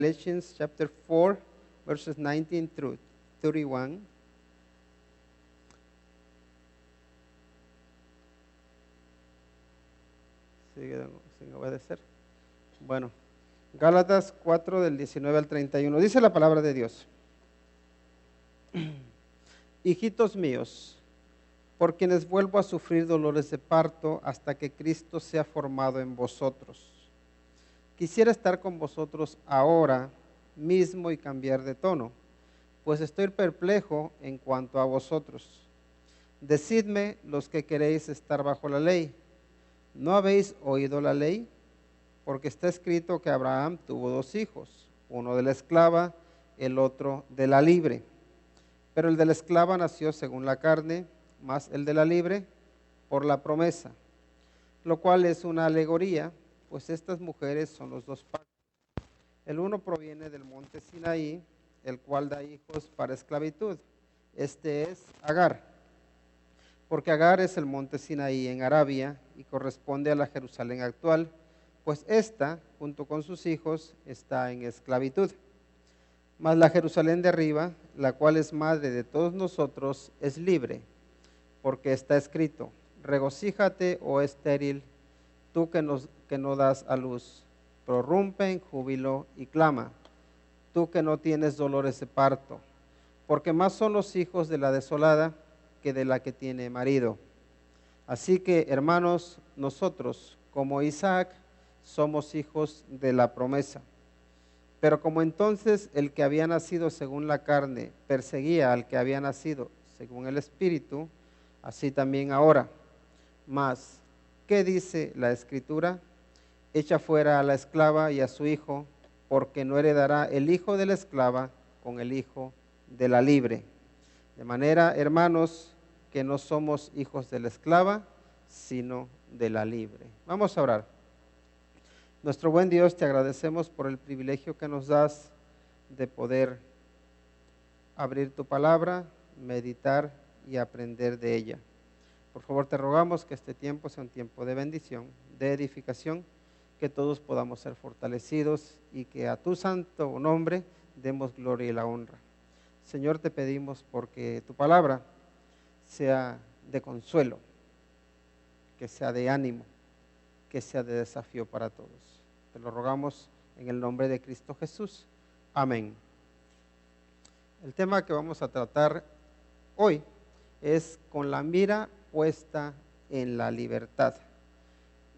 Galatians chapter 4, verses 19 through 31. Sigue sin obedecer. Bueno, Gálatas 4 del 19 al 31. Dice la palabra de Dios. Hijitos míos, por quienes vuelvo a sufrir dolores de parto hasta que Cristo sea formado en vosotros. Quisiera estar con vosotros ahora mismo y cambiar de tono, pues estoy perplejo en cuanto a vosotros. Decidme los que queréis estar bajo la ley. ¿No habéis oído la ley? Porque está escrito que Abraham tuvo 2 hijos, uno de la esclava, el otro de la libre. Pero el de la esclava nació según la carne, más el de la libre por la promesa, lo cual es una alegoría, pues estas mujeres son los 2 pactos. El uno proviene del monte Sinaí, el cual da hijos para esclavitud. Este es Agar, porque Agar es el monte Sinaí en Arabia y corresponde a la Jerusalén actual, pues ésta, junto con sus hijos, está en esclavitud. Mas la Jerusalén de arriba, la cual es madre de todos nosotros, es libre, porque está escrito: regocíjate, oh estéril, tú que no das a luz, prorrumpe en júbilo y clama, tú que no tienes dolores de parto, porque más son los hijos de la desolada que de la que tiene marido. Así que, hermanos, nosotros, como Isaac, somos hijos de la promesa. Pero como entonces el que había nacido según la carne perseguía al que había nacido según el Espíritu, así también ahora. Mas, ¿qué dice la Escritura? Echa fuera a la esclava y a su hijo, porque no heredará el hijo de la esclava con el hijo de la libre. De manera, hermanos, que no somos hijos de la esclava, sino de la libre. Vamos a orar. Nuestro buen Dios, te agradecemos por el privilegio que nos das de poder abrir tu palabra, meditar y aprender de ella. Por favor, te rogamos que este tiempo sea un tiempo de bendición, de edificación, que todos podamos ser fortalecidos y que a tu santo nombre demos gloria y la honra. Señor, te pedimos porque tu palabra sea de consuelo, que sea de ánimo, que sea de desafío para todos. Te lo rogamos en el nombre de Cristo Jesús. Amén. El tema que vamos a tratar hoy es con la mira puesta en la libertad.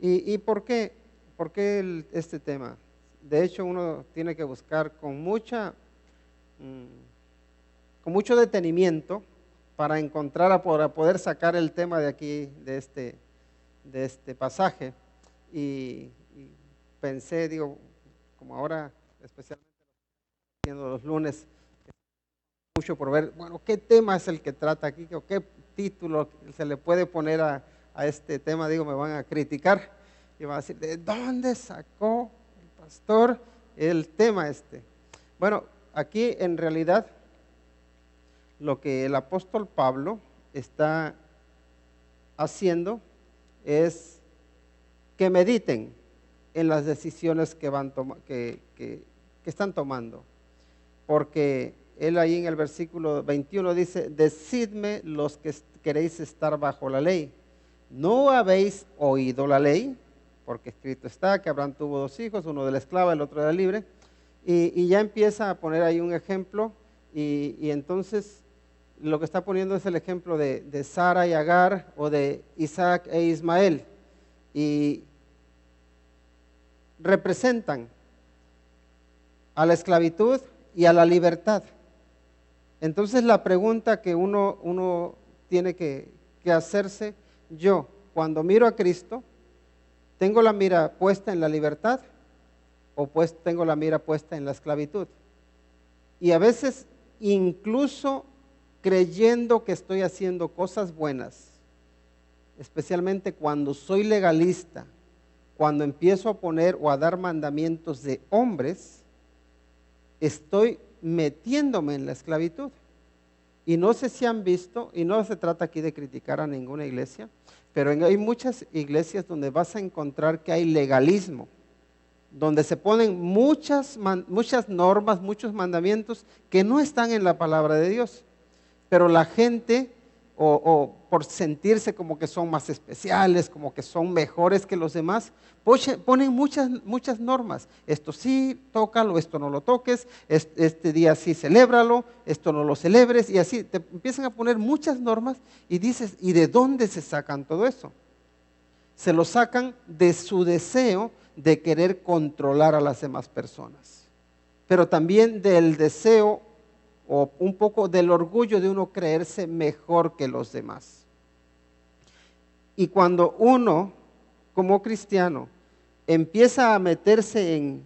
¿Y por qué? ¿Por qué este tema? De hecho, uno tiene que buscar con mucho detenimiento para encontrar, para poder sacar el tema de aquí, de este pasaje. Y pensé, digo, como ahora, especialmente los lunes, mucho por ver, bueno, ¿qué tema es el que trata aquí? ¿O qué título se le puede poner a este tema? Digo, me van a criticar y van a decir, ¿de dónde sacó el pastor el tema este? Bueno, aquí en realidad lo que el apóstol Pablo está haciendo es que mediten en las decisiones que están tomando, porque él ahí en el versículo 21 dice: decidme los que queréis estar bajo la ley. ¿No habéis oído la ley? Porque escrito está que Abraham tuvo 2 hijos, uno de la esclava, el otro de la libre, y ya empieza a poner ahí un ejemplo, y entonces lo que está poniendo es el ejemplo de Sara y Agar, o de Isaac e Ismael, y representan a la esclavitud y a la libertad. Entonces la pregunta que uno tiene que hacerse: yo, cuando miro a Cristo, ¿tengo la mira puesta en la libertad o pues tengo la mira puesta en la esclavitud? Y a veces, incluso creyendo que estoy haciendo cosas buenas, especialmente cuando soy legalista, cuando empiezo a poner o a dar mandamientos de hombres, estoy metiéndome en la esclavitud. Y no sé si han visto, y no se trata aquí de criticar a ninguna iglesia, pero hay muchas iglesias donde vas a encontrar que hay legalismo. donde se ponen muchas normas, muchos mandamientos que no están en la palabra de Dios. Pero la gente, o por sentirse como que son más especiales, como que son mejores que los demás, ponen muchas normas. Esto sí, tócalo, esto no lo toques, este día sí, celébralo, esto no lo celebres, y así te empiezan a poner muchas normas y dices, ¿y de dónde se sacan todo eso? Se lo sacan de su deseo de querer controlar a las demás personas, pero también del deseo o un poco del orgullo de uno creerse mejor que los demás. Y cuando uno, como cristiano, empieza a meterse en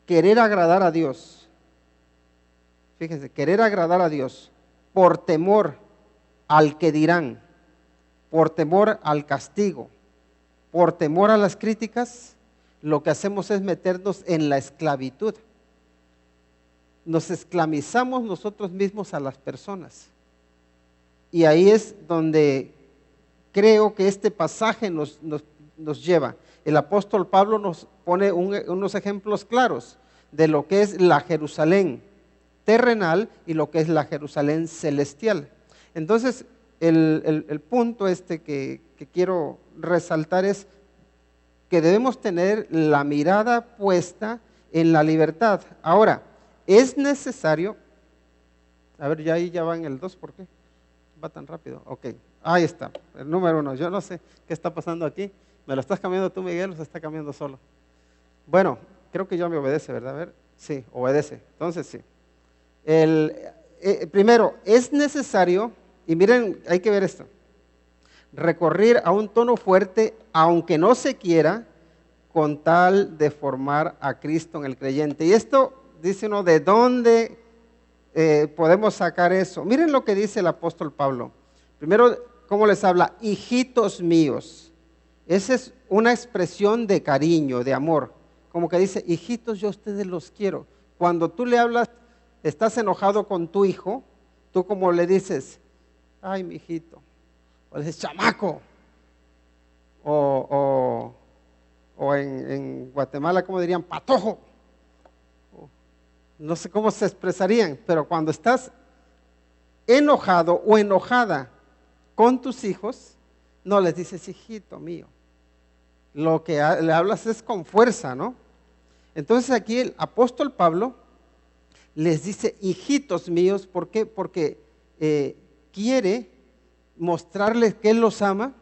querer agradar a Dios, fíjense, querer agradar a Dios por temor al que dirán, por temor al castigo, por temor a las críticas, lo que hacemos es meternos en la esclavitud. Nos esclavizamos nosotros mismos a las personas. Y ahí es donde creo que este pasaje nos lleva. El apóstol Pablo nos pone unos ejemplos claros de lo que es la Jerusalén terrenal y lo que es la Jerusalén celestial. Entonces, el punto que quiero resaltar es que debemos tener la mirada puesta en la libertad. Ahora, es necesario, a ver, ya va en el 2, ¿por qué? Va tan rápido, ok, ahí está, el número 1, yo no sé qué está pasando aquí, ¿me lo estás cambiando tú, Miguel, o se está cambiando solo? Bueno, creo que ya me obedece, ¿verdad? A ver, sí, obedece, entonces sí. Primero, es necesario, y miren, hay que ver esto, recurrir a un tono fuerte, aunque no se quiera, con tal de formar a Cristo en el creyente. Y esto, dice uno, ¿de dónde podemos sacar eso? Miren lo que dice el apóstol Pablo. Primero, ¿cómo les habla? Hijitos míos. Esa es una expresión de cariño, de amor. Como que dice, hijitos, yo a ustedes los quiero. Cuando tú le hablas, estás enojado con tu hijo, tú como le dices, ay, mi hijito. O le dices, chamaco. O en Guatemala, ¿cómo dirían? Patojo. No sé cómo se expresarían, pero cuando estás enojado o enojada con tus hijos, no les dices, hijito mío. Lo que le hablas es con fuerza, ¿no? Entonces aquí el apóstol Pablo les dice, hijitos míos, ¿por qué? Porque quiere mostrarles que él los ama,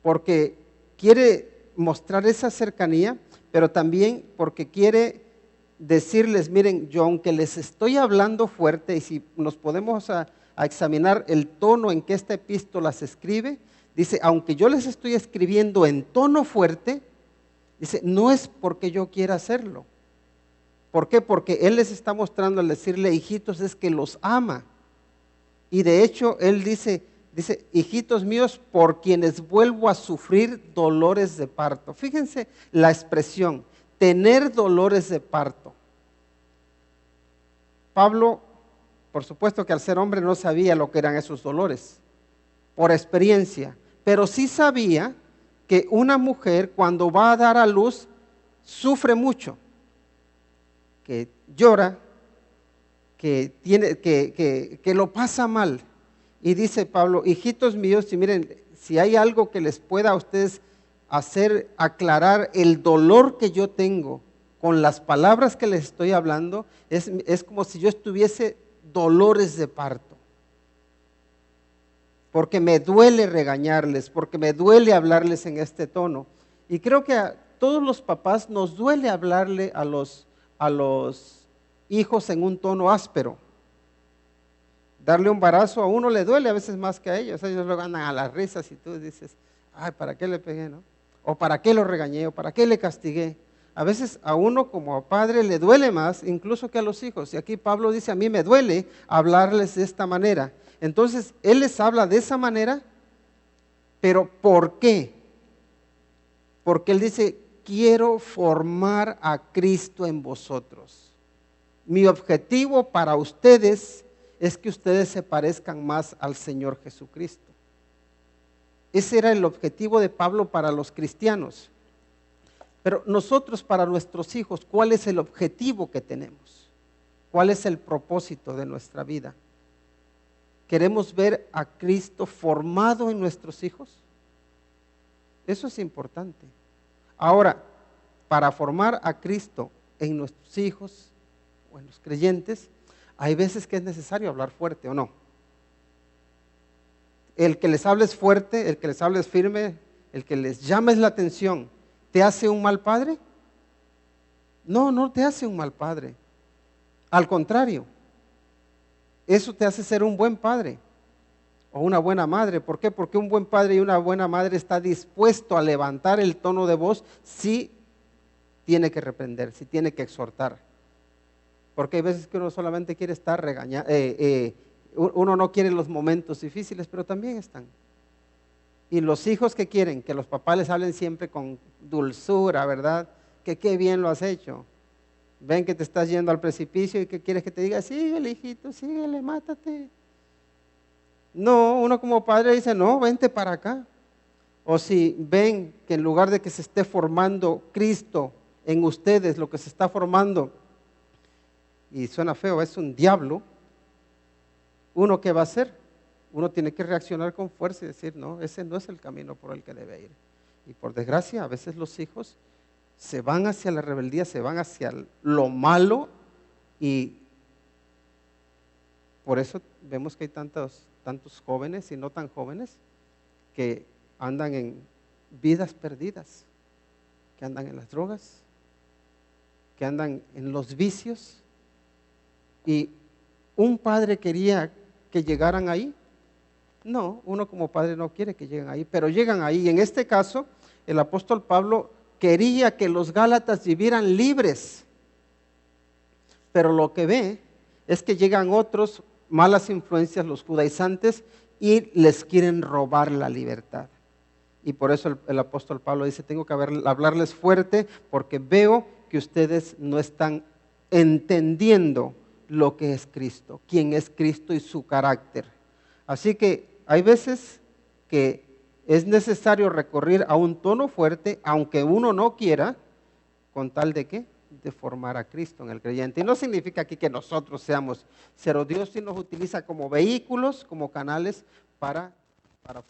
porque quiere mostrar esa cercanía, pero también porque quiere decirles, miren, yo aunque les estoy hablando fuerte, y si nos podemos a examinar el tono en que esta epístola se escribe, dice, aunque yo les estoy escribiendo en tono fuerte, dice, no es porque yo quiera hacerlo. ¿Por qué? Porque él les está mostrando al decirle hijitos es que los ama. Y de hecho él dice, hijitos míos, por quienes vuelvo a sufrir dolores de parto. Fíjense la expresión, tener dolores de parto. Pablo, por supuesto que al ser hombre no sabía lo que eran esos dolores, por experiencia, pero sí sabía que una mujer cuando va a dar a luz sufre mucho, que llora, que lo pasa mal. Y dice Pablo, hijitos míos, y miren, si hay algo que les pueda a ustedes hacer aclarar el dolor que yo tengo con las palabras que les estoy hablando, es como si yo estuviese dolores de parto. Porque me duele regañarles, porque me duele hablarles en este tono. Y creo que a todos los papás nos duele hablarle a los hijos en un tono áspero. Darle un barazo a uno le duele a veces más que a ellos luego andan a las risas y tú dices, ay, ¿para qué le pegué, no? O ¿para qué lo regañé? O ¿para qué le castigué? A veces a uno como padre le duele más incluso que a los hijos. Y aquí Pablo dice, a mí me duele hablarles de esta manera. Entonces, él les habla de esa manera, pero ¿por qué? Porque él dice, quiero formar a Cristo en vosotros. Mi objetivo para ustedes es que ustedes se parezcan más al Señor Jesucristo. Ese era el objetivo de Pablo para los cristianos. Pero nosotros para nuestros hijos, ¿cuál es el objetivo que tenemos? ¿Cuál es el propósito de nuestra vida? ¿Queremos ver a Cristo formado en nuestros hijos? Eso es importante. Ahora, para formar a Cristo en nuestros hijos o en los creyentes, hay veces que es necesario hablar fuerte o no. El que les hables fuerte, el que les hables firme, el que les llames la atención, ¿te hace un mal padre? No, no te hace un mal padre. Al contrario, eso te hace ser un buen padre o una buena madre. ¿Por qué? Porque un buen padre y una buena madre está dispuesto a levantar el tono de voz si tiene que reprender, si tiene que exhortar. Porque hay veces que uno solamente quiere estar regañando, uno no quiere los momentos difíciles, pero también están. Y los hijos que quieren que los papás les hablen siempre con dulzura, ¿verdad? Que qué bien lo has hecho. Ven que te estás yendo al precipicio y que quieres que te diga, síguele hijito, síguele, mátate. No, uno como padre dice, no, vente para acá. O si ven que en lugar de que se esté formando Cristo en ustedes, lo que se está formando, y suena feo, es un diablo, ¿uno qué va a hacer? Uno tiene que reaccionar con fuerza y decir, no, ese no es el camino por el que debe ir. Y por desgracia, a veces los hijos se van hacia la rebeldía, se van hacia lo malo, y por eso vemos que hay tantos jóvenes y no tan jóvenes que andan en vidas perdidas, que andan en las drogas, que andan en los vicios. Y un padre quería que llegaran ahí. No, uno como padre no quiere que lleguen ahí, pero llegan ahí. Y en este caso, el apóstol Pablo quería que los gálatas vivieran libres, pero lo que ve es que llegan otros, malas influencias, los judaizantes, y les quieren robar la libertad. Y por eso el apóstol Pablo dice, tengo que hablarles fuerte porque veo que ustedes no están entendiendo lo que es Cristo, quién es Cristo y su carácter. Así que hay veces que es necesario recurrir a un tono fuerte, aunque uno no quiera, con tal de ¿qué? De formar a Cristo en el creyente. Y no significa aquí que nosotros seamos cero. Dios sí nos utiliza como vehículos, como canales para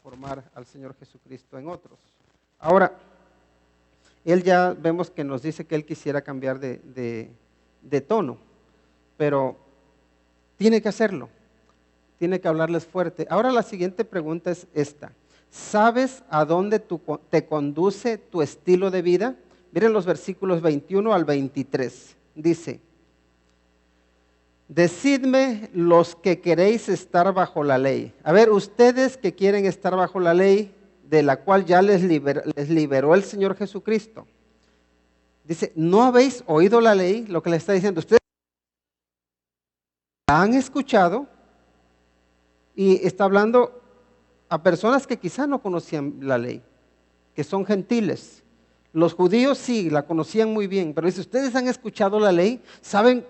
formar al Señor Jesucristo en otros. Ahora, Él ya vemos que nos dice que Él quisiera cambiar de tono, pero tiene que hacerlo, tiene que hablarles fuerte. Ahora la siguiente pregunta es esta: ¿sabes a dónde te conduce tu estilo de vida? Miren los versículos 21 al 23. Dice, decidme los que queréis estar bajo la ley. A ver, ustedes que quieren estar bajo la ley, de la cual ya les liberó el Señor Jesucristo. Dice, ¿no habéis oído la ley? Lo que le está diciendo, ustedes la han escuchado, y está hablando a personas que quizá no conocían la ley, que son gentiles. Los judíos sí, la conocían muy bien, pero dice, ustedes han escuchado la ley, ¿saben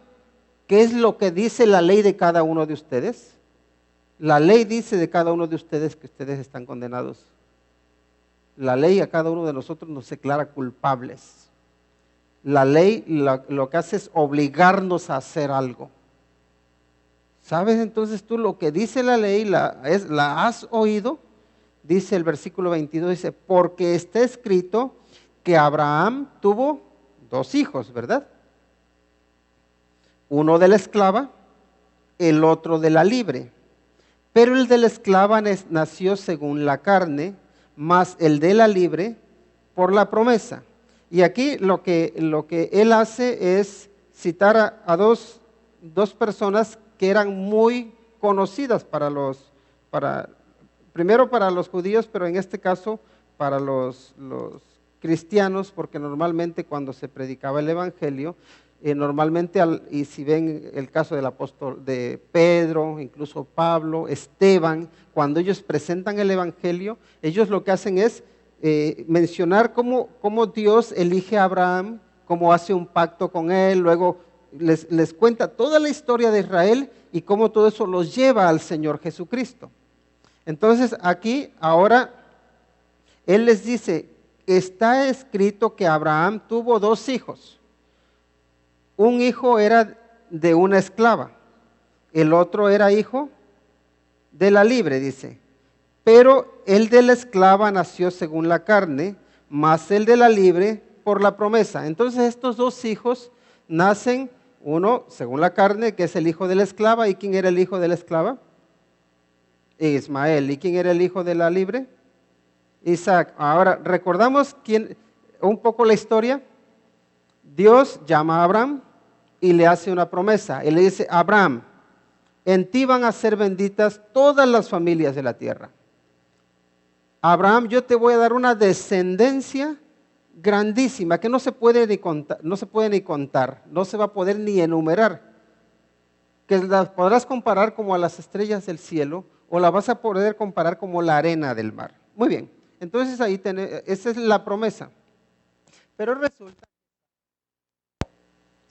qué es lo que dice la ley de cada uno de ustedes? La ley dice de cada uno de ustedes que ustedes están condenados. La ley a cada uno de nosotros nos declara culpables. La ley lo que hace es obligarnos a hacer algo. ¿Sabes entonces tú lo que dice la ley? ¿La has oído? Dice el versículo 22, dice, porque está escrito que Abraham tuvo 2 hijos, ¿verdad? Uno de la esclava, el otro de la libre. Pero el de la esclava nació según la carne, más el de la libre por la promesa. Y aquí lo que él hace es citar a dos personas que eran muy conocidas primero para los judíos, pero en este caso para los cristianos, porque normalmente cuando se predicaba el evangelio, normalmente, y si ven el caso del apóstol de Pedro, incluso Pablo, Esteban, cuando ellos presentan el evangelio, ellos lo que hacen es mencionar cómo Dios elige a Abraham, cómo hace un pacto con él, luego les cuenta toda la historia de Israel y cómo todo eso los lleva al Señor Jesucristo. Entonces aquí ahora Él les dice está escrito que Abraham tuvo 2 hijos. Un hijo era de una esclava, el otro era hijo de la libre, dice. Pero el de la esclava nació según la carne, mas el de la libre por la promesa. Entonces estos 2 hijos nacen, uno según la carne, que es el hijo de la esclava. ¿Y quién era el hijo de la esclava? Ismael. ¿Y quién era el hijo de la libre? Isaac. Ahora, recordamos un poco la historia. Dios llama a Abraham y le hace una promesa. Él le dice: Abraham, en ti van a ser benditas todas las familias de la tierra. Abraham, yo te voy a dar una descendencia grandísima que no se puede ni contar, no se va a poder ni enumerar, que la podrás comparar como a las estrellas del cielo, o la vas a poder comparar como la arena del mar. Muy bien, entonces esa es la promesa. Pero resulta que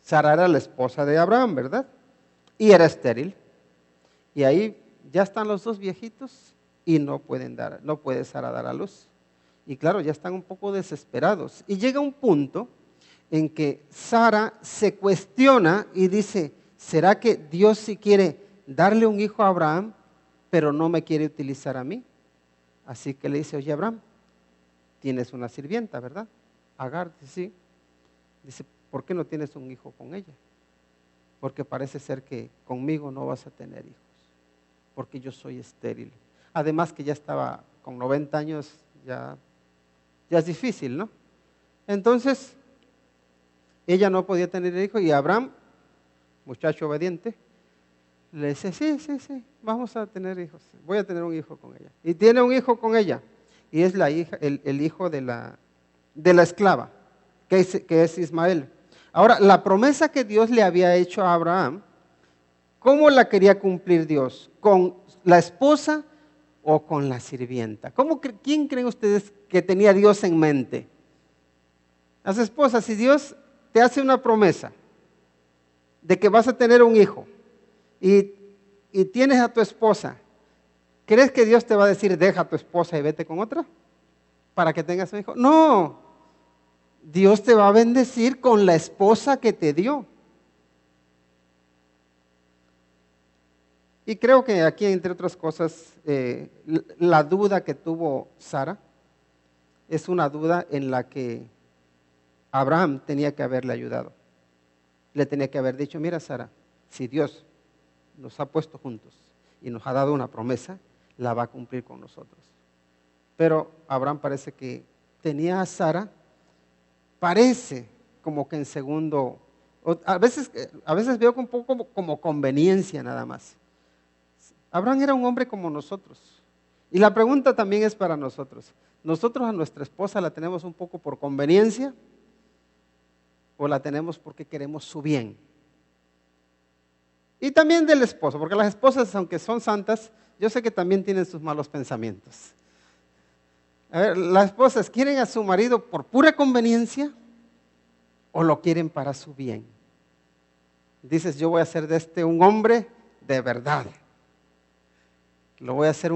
Sara era la esposa de Abraham, ¿verdad? Y era estéril. Y ahí ya están los 2 viejitos y no puede Sara dar a luz. Y claro, ya están un poco desesperados. Y llega un punto en que Sara se cuestiona y dice: ¿será que Dios sí quiere darle un hijo a Abraham, pero no me quiere utilizar a mí? Así que le dice: oye, Abraham, tienes una sirvienta, ¿verdad? Agar, sí. Dice: ¿por qué no tienes un hijo con ella? Porque parece ser que conmigo no vas a tener hijos, porque yo soy estéril. Además que ya estaba con 90 años, ya es difícil, ¿no? Entonces, ella no podía tener hijo y Abraham, muchacho obediente, le dice: sí, vamos a tener hijos, voy a tener un hijo con ella. Y tiene un hijo con ella, y es el hijo de la esclava, que es Ismael. Ahora, la promesa que Dios le había hecho a Abraham, ¿cómo la quería cumplir Dios? ¿Con la esposa o con la sirvienta? ¿Quién creen ustedes que tenía Dios en mente? Las esposas. Si Dios te hace una promesa de que vas a tener un hijo y tienes a tu esposa, ¿crees que Dios te va a decir: deja a tu esposa y vete con otra para que tengas un hijo? No, Dios te va a bendecir con la esposa que te dio. Y creo que aquí, entre otras cosas, la duda que tuvo Sara es una duda en la que Abraham tenía que haberle ayudado. Le tenía que haber dicho: mira, Sara, si Dios nos ha puesto juntos y nos ha dado una promesa, la va a cumplir con nosotros. Pero Abraham parece que tenía a Sara, parece como que en segundo, a veces veo un poco como conveniencia nada más. Abraham era un hombre como nosotros. Y la pregunta también es para nosotros. ¿Nosotros a nuestra esposa la tenemos un poco por conveniencia o la tenemos porque queremos su bien? Y también del esposo, porque las esposas, aunque son santas, yo sé que también tienen sus malos pensamientos. A ver, ¿las esposas quieren a su marido por pura conveniencia o lo quieren para su bien? Dices: yo voy a hacer de este un hombre de verdad. Lo voy a hacer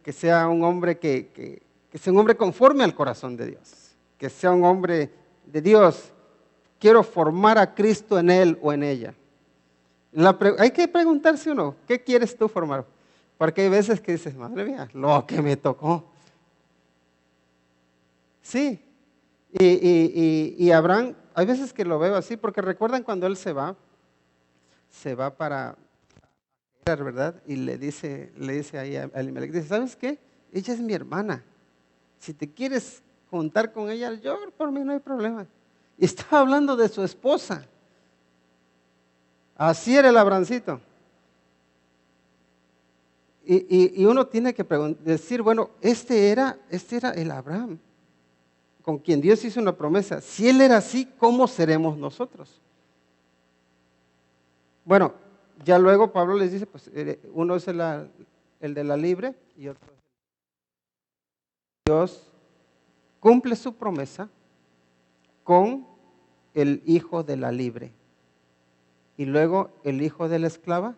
que sea un hombre que sea un hombre conforme al corazón de Dios, que sea un hombre de Dios. Quiero formar a Cristo en él o en ella. Hay que preguntarse uno: ¿qué quieres tú formar? Porque hay veces que dices: madre mía, lo que me tocó. Sí, y Abraham, hay veces que lo veo así, porque recuerdan cuando él se va para, ¿verdad? Y le dice ahí a Elimelech, dice: ¿sabes qué? Ella es mi hermana. Si te quieres juntar con ella, yo por mí no hay problema. Y estaba hablando de su esposa. Así era el Abrancito. Y uno tiene que decir: bueno, este era el Abraham, con quien Dios hizo una promesa. Si él era así, ¿cómo seremos nosotros? Bueno, ya luego Pablo les dice: pues uno es el de la libre y otro es Dios cumple su promesa con el hijo de la libre. Y luego el hijo de la esclava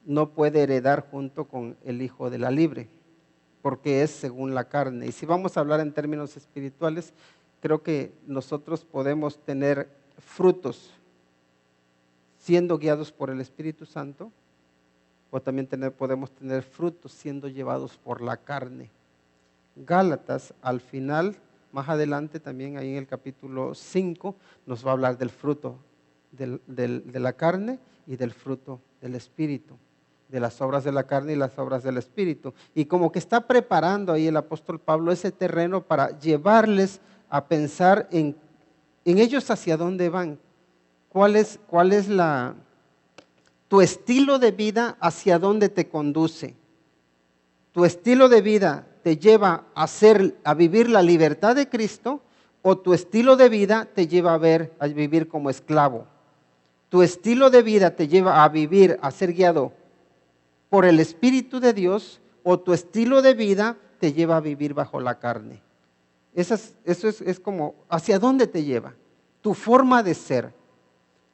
no puede heredar junto con el hijo de la libre. porque es según la carne. Y si vamos a hablar en términos espirituales, creo que nosotros podemos tener frutos siendo guiados por el Espíritu Santo, o también podemos tener frutos siendo llevados por la carne. Gálatas, al final, más adelante también ahí en el capítulo 5, nos va a hablar del fruto de la carne y del fruto del Espíritu, de las obras de la carne y las obras del Espíritu. Y como que está preparando ahí el apóstol Pablo ese terreno para llevarles a pensar en ellos hacia dónde van, cuál es tu estilo de vida, hacia dónde te conduce. Tu estilo de vida te lleva a vivir la libertad de Cristo, o tu estilo de vida te lleva a vivir como esclavo. Tu estilo de vida te lleva a ser guiado por el Espíritu de Dios, o tu estilo de vida te lleva a vivir bajo la carne. Eso es como, ¿hacia dónde te lleva? Tu forma de ser,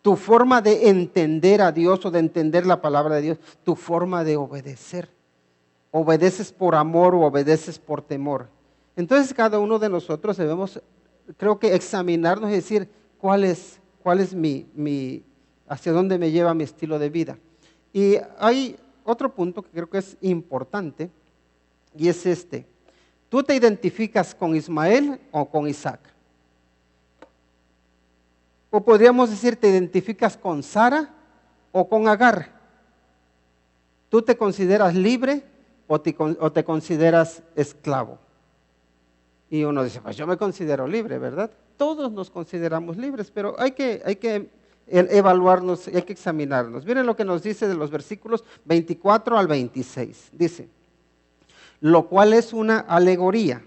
tu forma de entender a Dios o de entender la palabra de Dios, tu forma de obedecer. ¿Obedeces por amor o obedeces por temor? Entonces cada uno de nosotros debemos, creo que, examinarnos y decir, ¿cuál es hacia dónde me lleva mi estilo de vida? Y hay otro punto que creo que es importante, y es este. ¿Tú te identificas con Ismael o con Isaac? O podríamos decir, ¿te identificas con Sara o con Agar? ¿Tú te consideras libre o te consideras esclavo? Y uno dice, pues yo me considero libre, ¿verdad? Todos nos consideramos libres, pero hay que evaluarnos, hay que examinarnos. Miren lo que nos dice de los versículos 24 al 26. Dice, lo cual es una alegoría,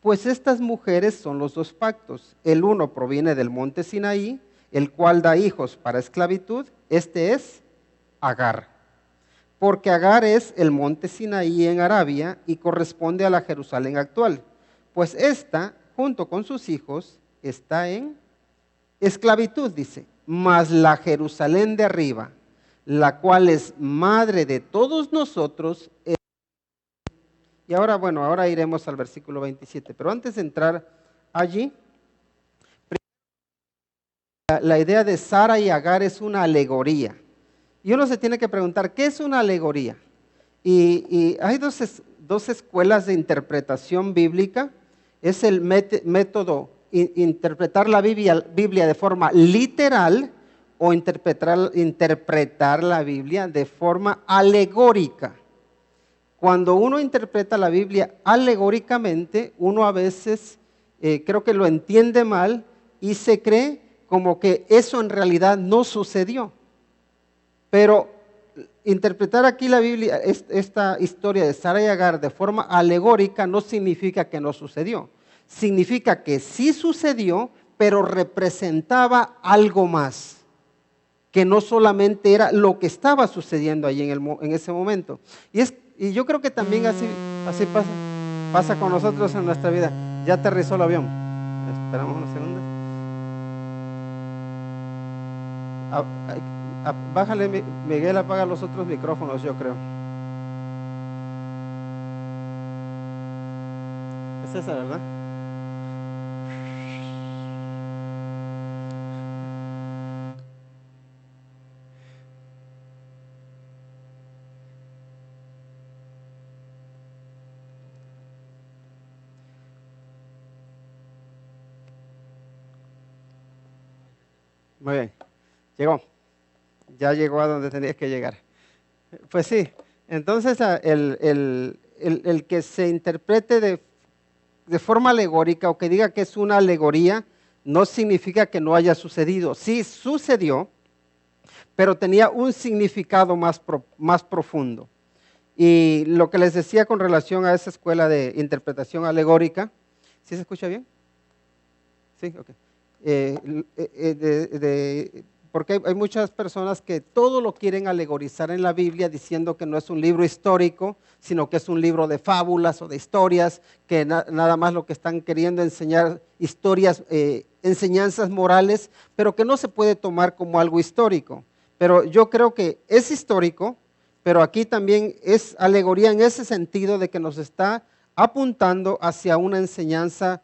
pues estas mujeres son los dos pactos. El uno proviene del monte Sinaí, el cual da hijos para esclavitud. Este es Agar. Porque Agar es el monte Sinaí en Arabia y corresponde a la Jerusalén actual. Pues esta, junto con sus hijos, está en esclavitud, dice. Mas la Jerusalén de arriba, la cual es madre de todos nosotros. Y ahora iremos al versículo 27. Pero antes de entrar allí, la idea de Sara y Agar es una alegoría. Y uno se tiene que preguntar, ¿qué es una alegoría? Y hay dos escuelas de interpretación bíblica. Es el método interpretar la Biblia de forma literal, o interpretar la Biblia de forma alegórica. Cuando uno interpreta la Biblia alegóricamente, uno a veces creo que lo entiende mal y se cree como que eso en realidad no sucedió. Pero interpretar aquí la Biblia, esta historia de Sara y Agar de forma alegórica, no significa que no sucedió. Significa que sí sucedió, pero representaba algo más, que no solamente era lo que estaba sucediendo allí en ese momento. Y yo creo que también así pasa con nosotros en nuestra vida. Ya aterrizó el avión. Esperamos unos segundos. Bájale, Miguel, apaga los otros micrófonos, yo creo. Es esa, ¿verdad? Muy bien, ya llegó a donde tenía que llegar. Pues sí, entonces el que se interprete de forma alegórica, o que diga que es una alegoría, no significa que no haya sucedido. Sí sucedió, pero tenía un significado más profundo. Y lo que les decía con relación a esa escuela de interpretación alegórica, ¿sí se escucha bien? Sí, ok. Porque hay muchas personas que todo lo quieren alegorizar en la Biblia, diciendo que no es un libro histórico, sino que es un libro de fábulas o de historias, que nada más lo que están queriendo enseñar, historias, enseñanzas morales, pero que no se puede tomar como algo histórico. Pero yo creo que es histórico, pero aquí también es alegoría en ese sentido de que nos está apuntando hacia una enseñanza